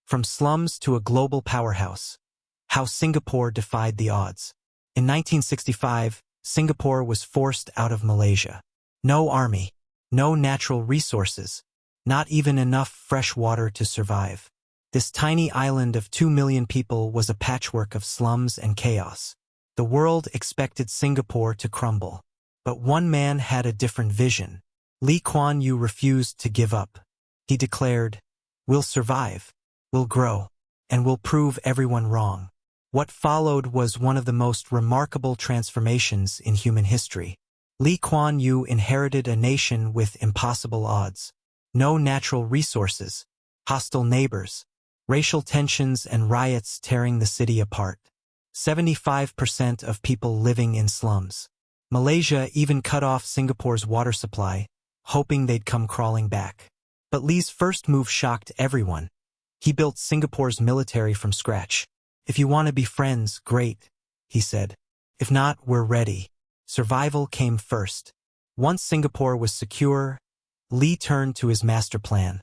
From slums to a global powerhouse. How Singapore defied the odds. In 1965, Singapore was forced out of Malaysia. No army, no natural resources, not even enough fresh water to survive. This tiny island of 2 million people was a patchwork of slums and chaos. The world expected Singapore to crumble. But one man had a different vision. Lee Kuan Yew refused to give up. He declared, "We'll survive, we'll grow, and we'll prove everyone wrong." What followed was one of the most remarkable transformations in human history. Lee Kuan Yew inherited a nation with impossible odds. No natural resources, hostile neighbors, racial tensions and riots tearing the city apart. 75% of people living in slums. Malaysia even cut off Singapore's water supply, hoping they'd come crawling back. But Lee's first move shocked everyone. He built Singapore's military from scratch. "If you want to be friends, great," he said. "If not, we're ready." Survival came first. Once Singapore was secure, Lee turned to his master plan.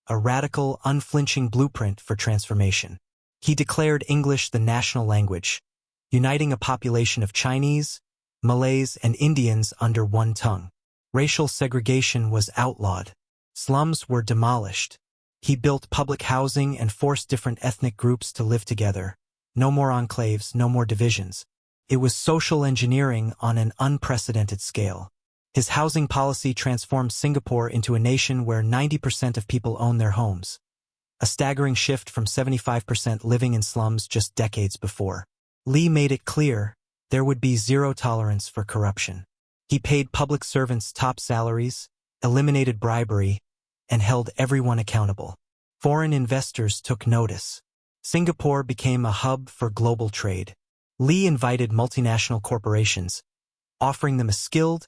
A radical, unflinching blueprint for transformation. He declared English the national language, uniting a population of Chinese, Malays, and Indians under one tongue. Racial segregation was outlawed. Slums were demolished. He built public housing and forced different ethnic groups to live together. No more enclaves, no more divisions. It was social engineering on an unprecedented scale. His housing policy transformed Singapore into a nation where 90% of people own their homes. A staggering shift from 75% living in slums just decades before. Lee made it clear there would be zero tolerance for corruption. He paid public servants top salaries, eliminated bribery, and held everyone accountable. Foreign investors took notice. Singapore became a hub for global trade. Lee invited multinational corporations, offering them a skilled,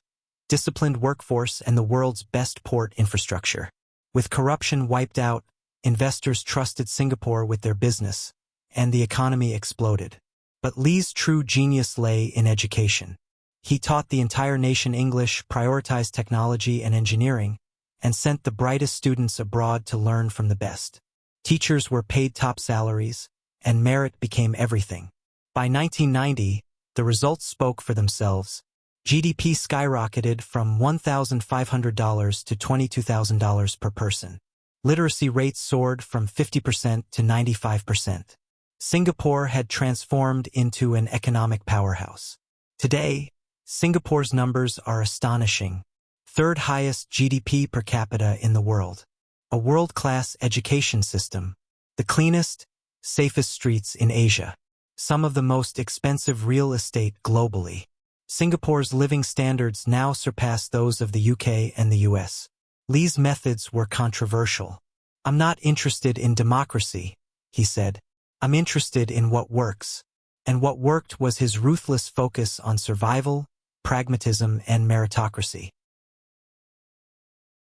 disciplined workforce and the world's best port infrastructure. With corruption wiped out, investors trusted Singapore with their business, and the economy exploded. But Lee's true genius lay in education. He taught the entire nation English, prioritized technology and engineering, and sent the brightest students abroad to learn from the best. Teachers were paid top salaries, and merit became everything. By 1990, the results spoke for themselves. GDP skyrocketed from $1,500 to $22,000 per person. Literacy rates soared from 50% to 95%. Singapore had transformed into an economic powerhouse. Today, Singapore's numbers are astonishing. Third highest GDP per capita in the world. A world-class education system. The cleanest, safest streets in Asia. Some of the most expensive real estate globally. Singapore's living standards now surpass those of the UK and the US. Lee's methods were controversial. "I'm not interested in democracy," he said. "I'm interested in what works." And what worked was his ruthless focus on survival, pragmatism, and meritocracy.